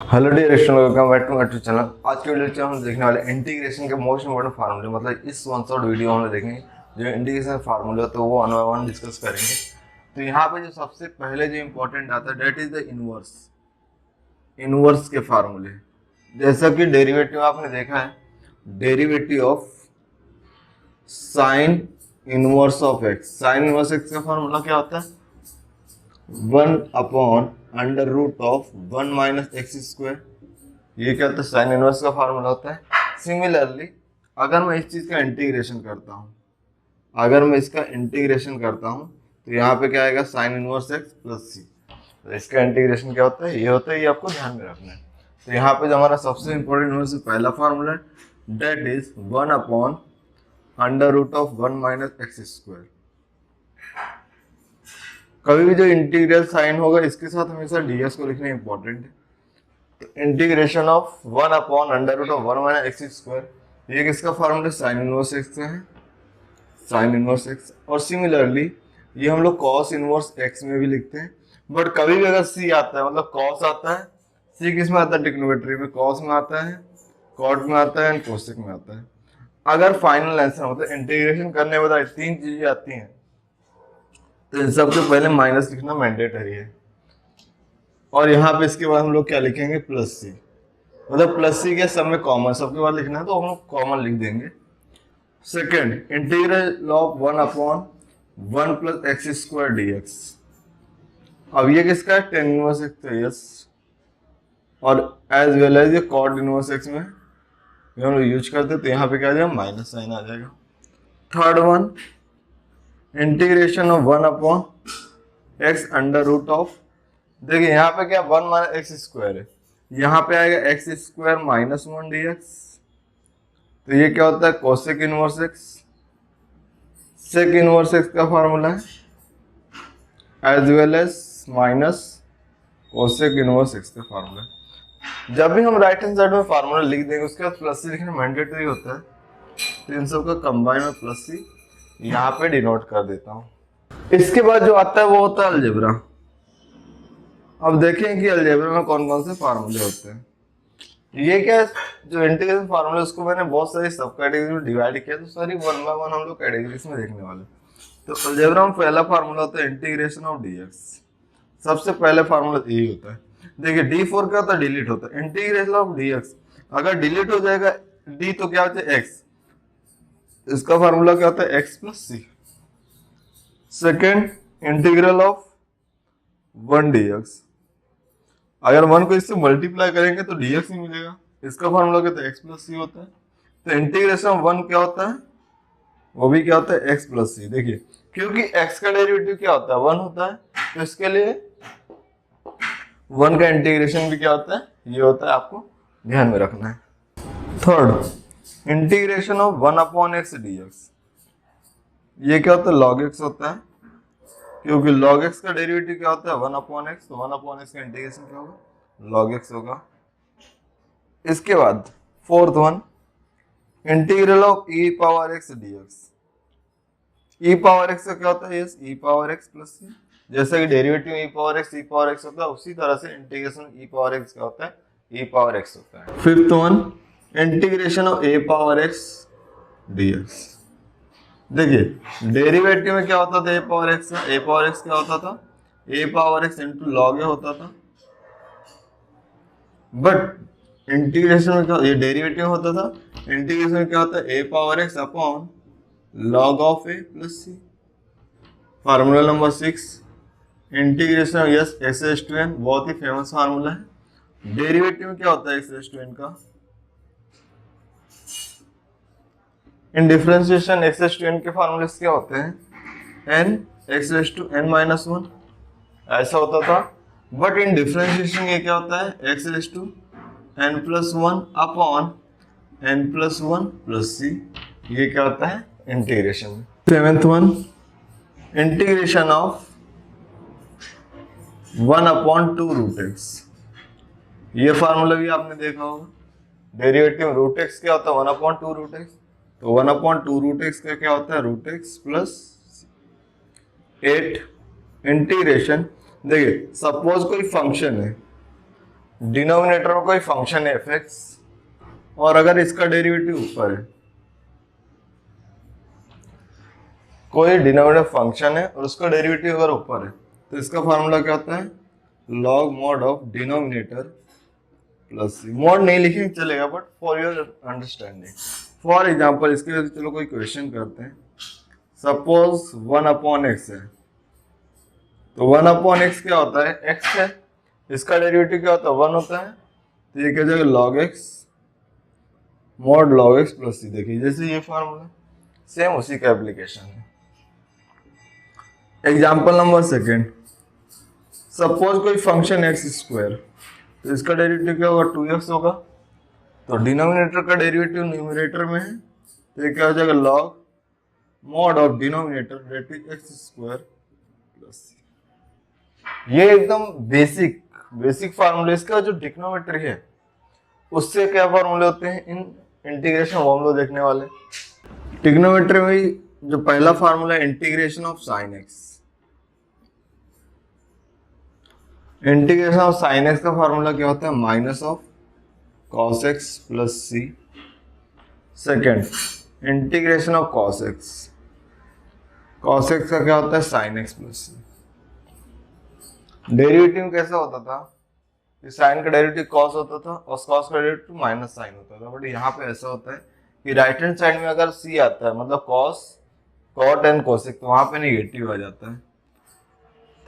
Hello dear student, welcome back to my YouTube channel. आज के video में हम देखने वाले इंटीग्रेशन के मोस्ट इंपोर्टेंट फार्मूले, मतलब इस वन शॉट वीडियो में देखेंगे जो इंटीग्रेशन फार्मूले होते हैं वो वन बाय वन डिस्कस करेंगे। तो यहाँ पे जो सबसे पहले जो इंपॉर्टेंट आता है that is the inverse. Inverse के फार्मूले जैसा कि डेरिवेटिव आपने देखा है, derivative of sine inverse of x. Sine inverse x का फार्मूला क्या होता है? 1/√(1 - x²). ये क्या होता है? साइन इनवर्स का फार्मूला होता है। सिमिलरली अगर मैं इस चीज का इंटीग्रेशन करता हूँ, तो यहाँ पे क्या आएगा? साइन इनवर्स एक्स प्लस सी। तो इसका इंटीग्रेशन क्या होता है? ये होता है, ये आपको ध्यान में रखना है। तो यहाँ पे जो हमारा सबसे इंपॉर्टेंट इनवर्स पहला फार्मूला है, डेट इज 1/√(1 - x²). कभी भी जो इंटीग्रल साइन होगा इसके साथ हमेशा ds को लिखना इंपॉर्टेंट है। तो इंटीग्रेशन ऑफ 1/√(1 - x²), ये किसका फार्मूला? साइन इनवर्स एक्स का है, साइन इनवर्स एक्स। और सिमिलरली ये हम लोग कॉस इनवर्स एक्स में भी लिखते हैं। बट कभी भी अगर c आता है, मतलब कॉस आता है, c किस में आता है? ट्रिग्नोमेट्री में कॉस में आता है, कॉट में आता है एंड कोसेक में आता है। अगर फाइनल आंसर मतलब इंटीग्रेशन करने के बाद तीन चीजें आती हैं तो इन सबसे पहले माइनस लिखना मैंडेटरी है। और यहाँ पे इसके बाद हम लोग क्या लिखेंगे? Plus c. मतलब प्लस सी के सब में कॉमन, सबके बाद लिखना है तो हम लोग कॉमन लिख देंगे। Second, integral of 1/(1 + x² dx). अब ये किसका है? टेन इनवर्स एक्स है, यस। और एज वेल एज ये कॉट इनवर्स एक्स में हम लोग यूज करते तो यहाँ पे क्या आ जाएगा? माइनस साइन आ जाएगा। Third one, integration of 1/(x²)। देखिए यहाँ पे क्या 1 - x² है, यहाँ पे आएगा x² - 1 dx। तो ये क्या होता है? Cosec inverse x. Sec inverse x का फार्मूला है as well as minus cosec inverse x का फार्मूला है। जब भी हम राइट हैंड साइड में फार्मूला लिख देंगे उसके बाद प्लस सी लिखना मैंडेटरी होता है। तो इन सबका कंबाइन में प्लस सी यहाँ पे डिनोट कर देता हूँ। इसके बाद जो आता है वो होता है अलजेब्रा। अब देखें कि अलजेब्रा में कौन कौन से फार्मूले होते हैं। ये क्या है? जो इंटीग्रेशन फार्मूले उसको मैंने बहुत सारी सब कैटेगरी में डिवाइड किया, तो सारी वन बाय वन हम लोग कैटेगरीज में देखने वाले। तो अलजेब्रा में पहला फार्मूला होता है इंटीग्रेशन ऑफ dx। सबसे पहले फार्मूला यही होता है। देखिए d4 क्या होता है? डिलीट होता है। इंटीग्रेशन ऑफ dx अगर डिलीट हो जाएगा d तो क्या होता है? x। इसका फार्मूला क्या होता है? x + c। Second, integral of 1 dx। अगर 1 को इससे मल्टीप्लाई करेंगे तो dx ही मिलेगा। इसका फार्मूला क्या होता है? x + c होता है। तो इंटीग्रेशन ऑफ 1 क्या होता है? वो भी क्या होता है? x + c। देखिए क्योंकि x का डेरिवेटिव क्या होता है? 1 होता है, तो इसके लिए 1 का इंटीग्रेशन भी क्या होता है? ये होता है, आपको ध्यान में रखना है। Third, integration of 1/x dx। ये क्या होता है? log x होता है, क्योंकि log x का डेरिवेटिव क्या होता है? 1/x। तो 1/x का इंटीग्रेशन क्या होगा? log x होगा। इसके बाद fourth one, integral of e⁻x dx। e⁻x का क्या होता है? Yes, e⁻x + c। जैसा कि डेरिवेटिव e⁻x होता है, उसी तरह से इंटीग्रेशन e⁻x क्या होता है? e⁻x होता है। Fifth one, integration of a⁻x dx। देखिए डेरिवेटिव में क्या होता था? a⁻x का। a⁻x क्या होता था? a⁻x × log a होता था। बट इंटीग्रेशन में क्या? ये डेरिवेटिव होता था। इंटीग्रेशन में क्या होता है? a⁻x upon log of a + c। Formula number 6, integration of yes x⁻n। बहुत ही फेमस फार्मूला है। डेरिवेटिव में क्या होता है x⁻n का? इन डिफरेंशिएशन x⁻n के फार्मूले क्या होते हैं? n x⁻n - 1 ऐसा होता था। बट इन डिफरेंशिएशन ये क्या होता है? x⁻n + 1 upon n + 1 + c। ये क्या होता है? Integration. Seventh one, integration of 1/2√x। ये फार्मूला भी आपने देखा होगा। डेरिवेटिव √x क्या होता है? 1/2√x। तो 1/2√x का क्या होता है? √x + 8 integration. देखिए सपोज कोई फंक्शन है डिनोमिनेटर में कोई फंक्शन है एफ एक्स, और अगर इसका डेरिवेटिव ऊपर है, कोई डिनोमिनेटर फंक्शन है और उसका डेरिवेटिव अगर ऊपर है, तो इसका फॉर्मूला क्या होता है, log mod of denominator plus c. Mod नहीं लिखेंगे चलेगा, but for your understanding. For example इसके लिए चलो कोई क्वेश्चन करते हैं। सपोज 1/x है, तो 1/x क्या होता है, x है, इसका डेरिवेटिव क्या होता है, 1 होता है, तो ये क्या जाएगा log x mod log x plus c. देखिए जैसे ये फॉर्मूला सेम उसी का एप्लीकेशन है। एग्जाम्पल नंबर सेकेंड, सपोज कोई फंक्शन एक्स स्क्वायर, तो इसका डेरिवेटिव क्या होगा, 2x होगा, तो डिनोमिनेटर का डेरिवेटिव न्यूमरेटर में है, तो ये क्या हो जाएगा log mod of denominator that is x square plus c. ये एकदम बेसिक फार्मूले। इसका जो ट्रिग्नोमेट्री है उससे क्या फार्मूले होते हैं, इन इंटीग्रेशन हम लोग देखने वाले। ट्रिग्नोमेट्री में जो पहला फार्मूला है integration of sine x. Integration of sine x का फार्मूला क्या होता है, minus of cos x plus c. Second integration of cos x. Cos x का क्या होता है, sine x plus c. Derivative कैसा होता था, साइन का डेरिवेटिव कॉस होता था और कॉस का डेरिवेटिव माइनस साइन होता था, बट यहाँ पे ऐसा होता है कि राइट हैंड साइड में अगर सी आता है, मतलब कॉस कॉट एंड कोसेक, तो वहां पे नेगेटिव आ जाता है।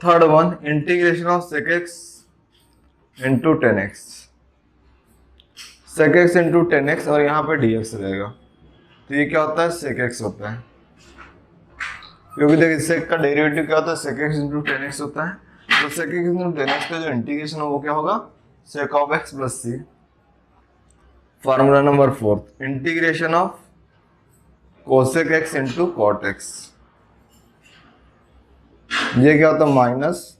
Third one integration of sec x into tan x. Sec x into tan x और यहाँ पे डी एक्स रहेगा, तो ये क्या होता है, सेक एक्स होता है, क्योंकि देखिए सेक का डेरिवेटिव क्या होता है, sec x into tan x होता है। तो sec x into tan x का जो इंटीग्रेशन है वो क्या होगा, sec of x plus C. Formula number fourth integration of cosec x into cot x. ये क्या होता है, minus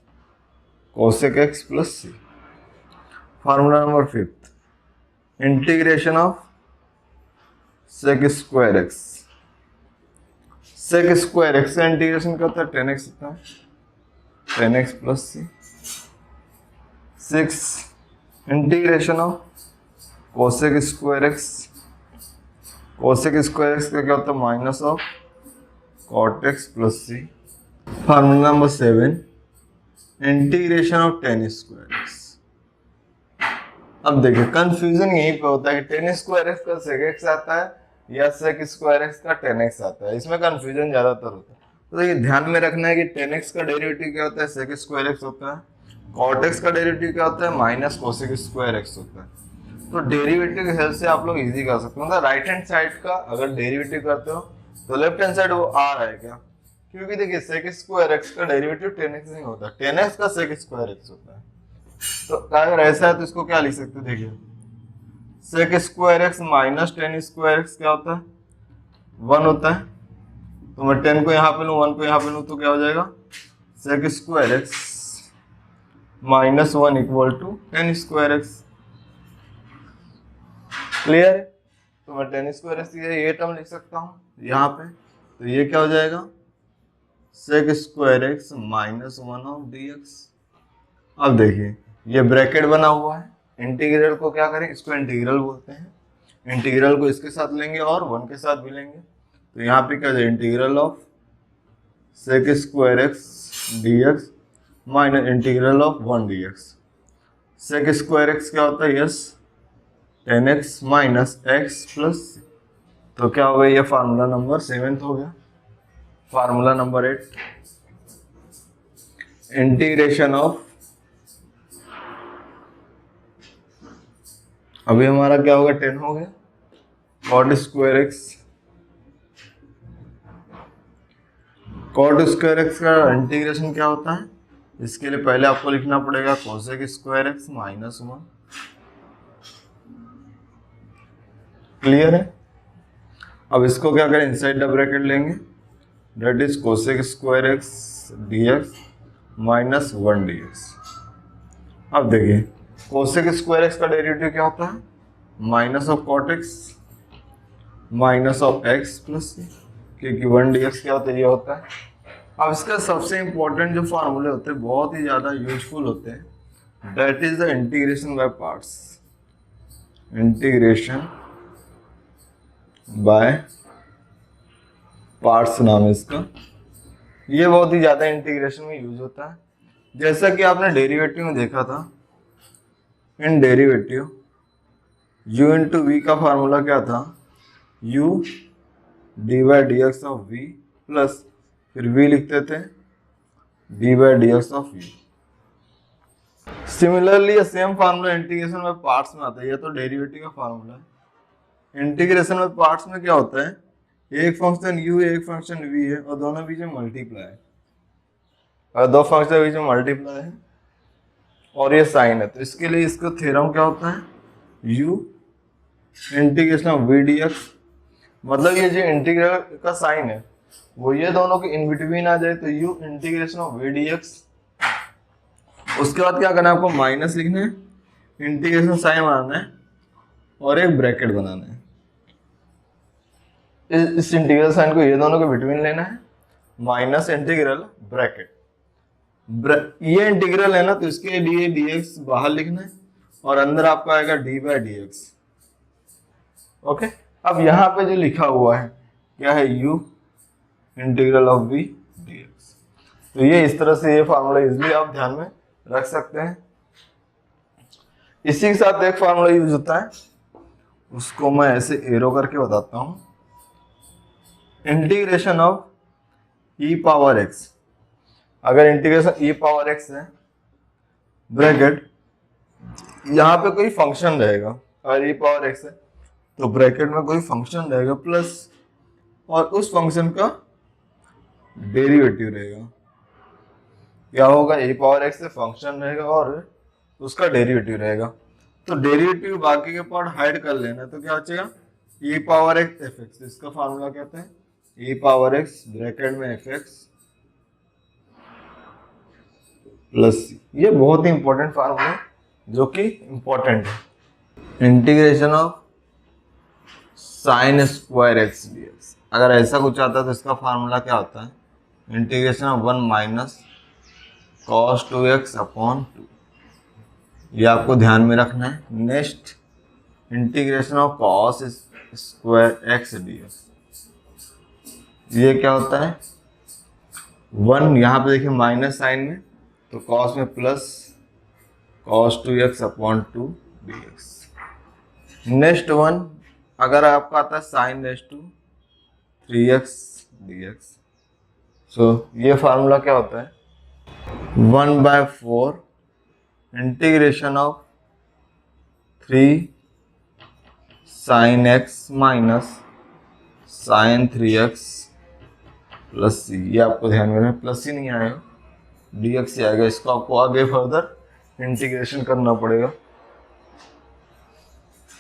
cosec x plus C. Formula number fifth integration of sec square x. Sec square x का integration क्या होता है, 10x होता है, 10x plus C. Six integration of cosec square x. Cosec square x का क्या होता है, minus of cot x plus C. Formula number seven integration of tan square x. अब देखिए कंफ्यूजन यहीं पे होता है कि टेन स्क्वायर एक्स का सेक एक्स आता है या सेक स्क्वायर एक्स का टेन एक्स आता है, इसमें कंफ्यूजन ज्यादातर होता है। तो देखिए ध्यान में रखना है कि टेन एक्स का डेरिवेटिव क्या होता है, सेक स्क्वायर एक्स होता है। कॉट एक्स का डेरिवेटिव क्या होता है, माइनस कोसेक स्क्वायर एक्स होता है। तो डेरिवेटिव की हेल्प से आप लोग इजी कर सकते हो। मतलब राइट हैंड साइड का अगर डेरिवेटिव करते हो तो लेफ्ट हैंड साइड वो आ रहा है क्या, क्योंकि देखिए सेक स्क्वायर एक्स का डेरिवेटिव टेन एक्स नहीं होता, टेन एक्स का सेक स्क्वायर एक्स होता है। तो अगर ऐसा है तो इसको क्या लिख सकते हो, देखिए sec square x minus tan square x क्या होता है, 1 होता है। तो मैं 10 को यहाँ पे लूँ, 1 को यहाँ पे लूँ, तो क्या हो जाएगा, sec square x minus 1 equal to 10 square x. Clear है? तो मैं 10 स्क्वायर एक्स ये टर्म लिख सकता हूँ यहाँ पे, तो ये क्या हो जाएगा, sec square x minus 1 of d x. अब देखिए ये ब्रैकेट बना हुआ है, इंटीग्रल को क्या करें, इसको इंटीग्रल बोलते हैं। इंटीग्रल को इसके साथ लेंगे और 1 के साथ भी लेंगे, तो यहाँ पे क्या है, integral of sec square x d x minus integral of 1 d x. Sec square x क्या होता है, yes 10x minus x plus, तो क्या हो गया, ये फार्मूला नंबर 7 हो गया। फार्मूला नंबर 8 इंटीग्रेशन ऑफ, अभी हमारा क्या होगा, 10 हो गया, cot square x. Cot square x का इंटीग्रेशन क्या होता है, इसके लिए पहले आपको लिखना पड़ेगा cosec square x minus 1। Clear है? अब इसको क्या करें, इनसाइड द ब्रैकेट लेंगे, that is cosec square x d x minus 1 d x. अब देखिए कोसेक स्क्वायर एक्स का डेरिवेटिव क्या होता है, minus of cot x minus of x plus, क्योंकि 1 डी एक्स क्या होता है, ये होता है। अब इसका सबसे इंपॉर्टेंट जो फार्मूले होते हैं, बहुत ही ज़्यादा यूजफुल होते हैं, that is the integration by parts. Integration by parts नाम है इसका। ये बहुत ही ज्यादा इंटीग्रेशन में यूज होता है। जैसा कि आपने डेरिवेटिव में देखा था, इन डेरिवेटिव u इंटू वी का फार्मूला क्या था, u d by d x of v plus फिर v लिखते थे d by d x of v. Similarly ये सेम फार्मूला इंटीग्रेशन में पार्ट्स में आता है। ये तो डेरिवेटिव का फार्मूला है। इंटीग्रेशन में पार्ट्स में क्या होता है, एक फंक्शन u एक फंक्शन v है और दोनों बीच में मल्टीप्लाई है, और दो फंक्शन बीच में मल्टीप्लाई है और ये साइन है। तो इसके लिए इसका थ्योरम क्या होता है, u integration of v dx, मतलब ये जो इंटीग्रल का साइन है वो ये दोनों के इन बिटवीन आ जाए तो u integration of v dx। उसके बाद क्या करना है आपको, माइनस लिखना है, इंटीग्रेशन साइन बनाना है और एक ब्रैकेट बनाना है। इस इंटीग्रल साइन को ये दोनों के बिटवीन लेना है, माइनस इंटीग्रल ब्रैकेट। ये इंटीग्रल है ना, तो इसके लिए dx बाहर लिखना है और अंदर आपका आएगा d by d x. Okay, अब यहाँ पे जो लिखा हुआ है क्या है, u integral of v dx। तो ये इस तरह से ये फार्मूला इजिली आप ध्यान में रख सकते हैं। इसी के साथ एक फार्मूला यूज होता है, उसको मैं ऐसे एरो करके बताता हूं। Integration of e power x, अगर इंटीग्रेशन e पावर x है ब्रैकेट, यहाँ पे कोई फंक्शन रहेगा, अगर e पावर x है तो ब्रैकेट में कोई फंक्शन रहेगा प्लस और उस फंक्शन का डेरिवेटिव रहेगा। क्या होगा, e पावर x से फंक्शन रहेगा और उसका डेरिवेटिव रहेगा। तो डेरिवेटिव बाकी के पार्ट हाइड कर लेना, तो क्या बचेगा, e power x F x. इसका फार्मूला कहते हैं e पावर x ब्रैकेट में एफ एक्स प्लस सी। ये बहुत ही इंपॉर्टेंट फार्मूला है जो कि इंपॉर्टेंट है। Integration of sine square x d x, अगर ऐसा कुछ आता है तो इसका फार्मूला क्या होता है, integration of 1 minus cos 2x upon 2। ये आपको ध्यान में रखना है। Next, integration of cos square x d x, ये क्या होता है, 1 यहाँ पे देखिए माइनस साइन में, तो कॉस में plus cos 2x upon 2 dx। Next one, अगर आपका आता है sine raise to 3x dx, so ये फार्मूला क्या होता है, 1/4 integration of 3 sine x minus sine 3x plus c. ये आपको ध्यान में रखना, प्लस ही नहीं आएगा, dx ही आएगा। इसको आपको आगे फर्दर इंटीग्रेशन करना पड़ेगा।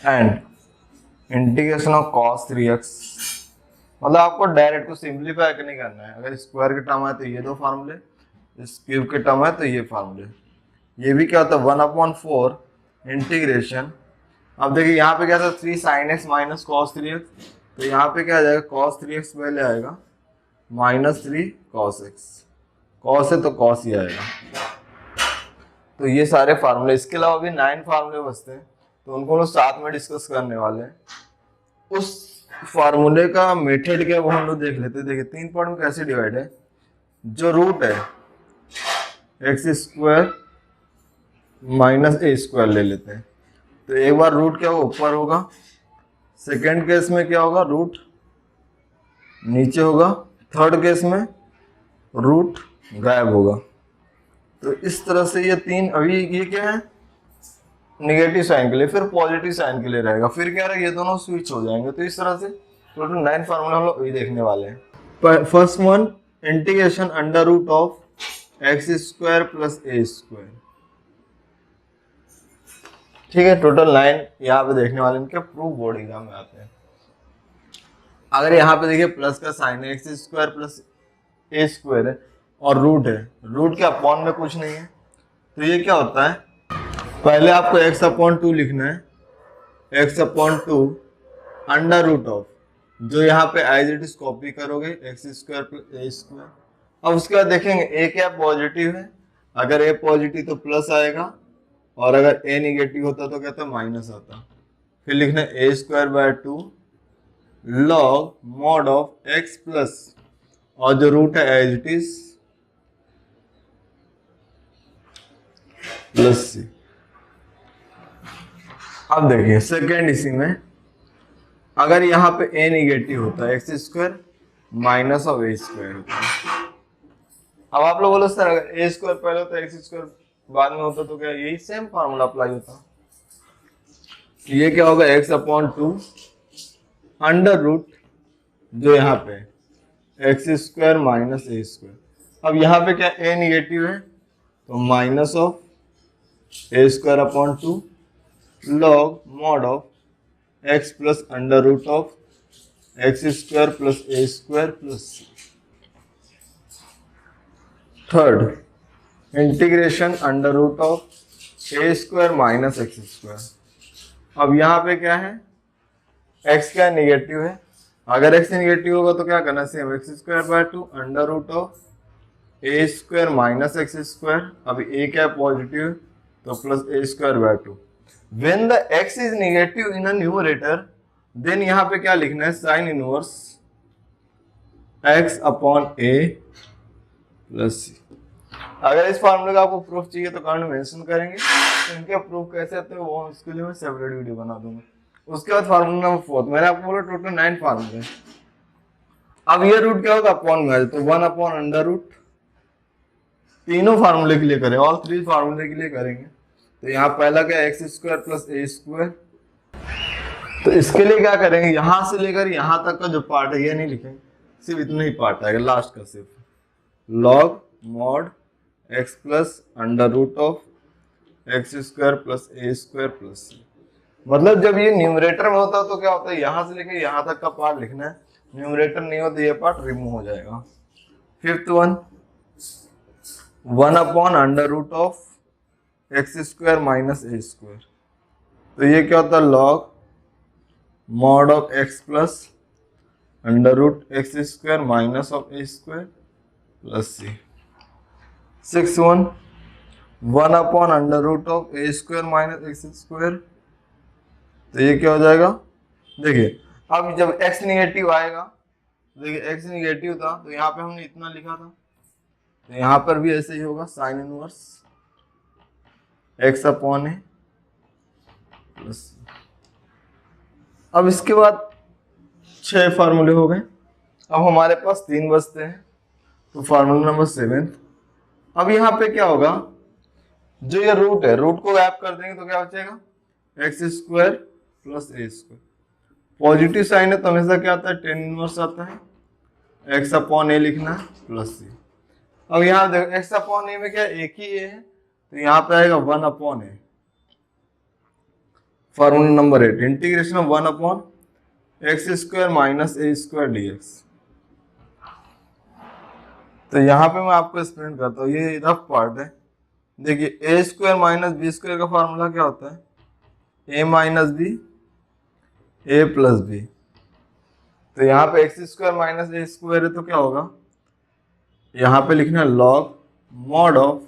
And integration of cos 3x, मतलब आपको डायरेक्ट को सिंप्लीफाई नहीं करना है। अगर स्क्वायर के टर्म है तो ये दो फार्मूले, इस क्यूब के टर्म है तो ये फार्मूले। ये भी क्या होता है, 1/4 इंटीग्रेशन। अब देखिए यहाँ पे क्या था, 3 sin x minus cos 3x, तो यहाँ पे क्या आ जाएगा, cos 3x पहले आएगा माइनस 3 cos x। cos है तो cos ही आएगा। तो ये सारे फार्मूले, इसके अलावा भी 9 फार्मूले बचते हैं, तो उनको लोग साथ में डिस्कस करने वाले हैं। उस फार्मूले का मेथड क्या वो हम लोग देख लेते हैं। देखिए 3 पार्ट में कैसे डिवाइड है। जो रूट है x square minus a square ले लेते हैं, तो एक बार रूट क्या होगा, ऊपर होगा। सेकेंड केस में क्या होगा, रूट नीचे होगा। थर्ड केस में रूट गायब होगा। तो इस तरह से ये 3, अभी ये क्या है, नेगेटिव साइन के लिए, फिर पॉजिटिव साइन के लिए रहेगा, फिर क्या रहेगा, ये दोनों स्विच हो जाएंगे। तो इस तरह से टोटल 9 फार्मूला हम लोग ये देखने वाले हैं। First one, integration under root of x square plus a square. ठीक है, टोटल 9 यहाँ पे देखने वाले हैं। इनके प्रूफ बोर्ड एग्जाम में आते हैं। अगर यहाँ पे देखिए प्लस का साइन है, x square plus a square है और रूट है, रूट के अपॉन में कुछ नहीं है, तो ये क्या होता है, पहले आपको x/2 लिखना है। x/2 अंडर रूट ऑफ, जो यहाँ पे एज इट इज कॉपी करोगे, x square plus a square. अब उसके बाद देखेंगे ए क्या पॉजिटिव है, अगर ए पॉजिटिव तो प्लस आएगा और अगर a निगेटिव होता तो कहते माइनस आता। फिर लिखना a square by 2 log mod of x plus, और जो रूट है एज इट इज प्लस सी। अब देखिए सेकेंड इसी में अगर यहाँ पे a निगेटिव होता है x square minus of a square होता है। अब आप लोग बोलो सर अगर ए स्क्वायर पहले होता है एक्स स्क्वायर बाद में होता तो क्या यही सेम फार्मूला अप्लाई होता। ये क्या होगा एक्स अपॉन 2 अंडर रूट जो यहाँ पे x square minus a square. अब यहाँ पे क्या ए निगेटिव है तो minus of a square upon 2 log mod of x plus under root of x square plus a square plus C. Third integration under root of a square minus x square. अब यहाँ पे क्या है x क्या negative है, अगर x negative होगा तो क्या करना same x square by 2 under root of a square minus x square. अब a क्या पॉजिटिव तो plus a square by 2। When the x is negative in a numerator then यहाँ पे क्या लिखना है sine inverse x upon a plus c. अगर इस फॉर्मूले का आपको प्रूफ चाहिए तो कमेंट में मेंशन करेंगे, तो इनके प्रूफ कैसे आते हैं वो इसके लिए मैं सेपरेट वीडियो बना दूंगा। उसके बाद फार्मूला नंबर 4 मैंने आपको बोला टोटल 9 फार्मूले। अब ये रूट क्या होगा अपॉन में तो 1 अपॉन अंडर रूट। तीनों फार्मूले के लिए करें, ऑल 3 फार्मूले के लिए करेंगे। तो यहाँ पहला क्या x square plus a square. तो इसके लिए क्या करेंगे यहां से लेकर यहां तक का जो पार्ट है ये नहीं लिखेंगे, सिर्फ इतना ही पार्ट आएगा लास्ट का सिर्फ log mod x plus under root of x square plus a square plus c. मतलब जब ये न्यूमरेटर में होता है तो क्या होता है यहां से लेकर यहां तक का पार्ट लिखना है, न्यूमरेटर नहीं होता ये पार्ट रिमूव हो जाएगा। Fifth one 1 upon under root of x square minus a square. तो ये क्या होता है log mod of x plus under root x square minus of a square plus C. 6 1 upon under root of a square minus x square. तो ये क्या हो जाएगा देखिए अब जब x निगेटिव आएगा, देखिए x निगेटिव था तो यहाँ पे हमने इतना लिखा था, तो यहाँ पर भी ऐसे ही होगा साइन इनवर्स x अपॉन ए प्लस। अब इसके बाद 6 फार्मूले हो गए। अब हमारे पास 3 बचते हैं, तो फार्मूला नंबर 7। अब यहाँ पे क्या होगा जो ये रूट है रूट को गैप कर देंगे तो क्या बचेगा x square plus a square. Positive sign है तो हमेशा क्या आता है टेन इनवर्स आता है, एक्स अपॉन ए लिखना है प्लस सी। अब यहाँ देखो एक्स अपॉन ए में क्या एक ही ए है तो यहाँ पे आएगा 1 upon a. Formula number 8 integration of 1 upon x square minus a square d x. तो यहाँ पे मैं आपको एक्सप्लेन करता हूँ, ये रफ पार्ट है। देखिए ए स्क्वायर माइनस बी स्क्वायर का फार्मूला क्या होता है ए माइनस बी ए प्लस बी। तो यहाँ पे x square minus a square है तो क्या होगा यहाँ पे लिखना है log mod of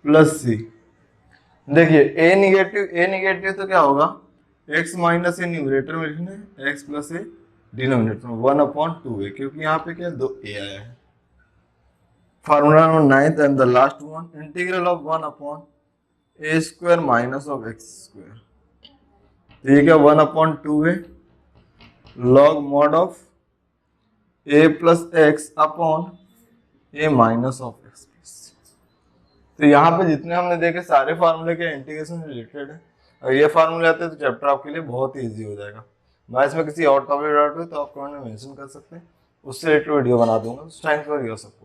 plus c. देखिए ए निगेटिव तो क्या होगा x माइनस ए न्यूमरेटर में लिखना है x प्लस ए डिनोमिनेटर में 1 अपॉन 2a, क्योंकि यहाँ पे क्या 2a आया है। Formula number 9 and the last one integral of 1 upon A square minus of x square. तो ये क्या 1 upon 2a log mod of a plus x upon a minus of x plus. तो यहाँ पे जितने हमने देखे सारे फार्मूले के इंटीग्रेशन से रिलेटेड है। अगर ये फार्मूले आते हैं तो चैप्टर आपके लिए बहुत ही ईजी हो जाएगा। मैं इसमें किसी और टॉपिक डाउट हुई तो आप कमेंट में मेंशन कर सकते हैं, उससे रिलेटेड वीडियो बना दूंगा। Thanks for your support.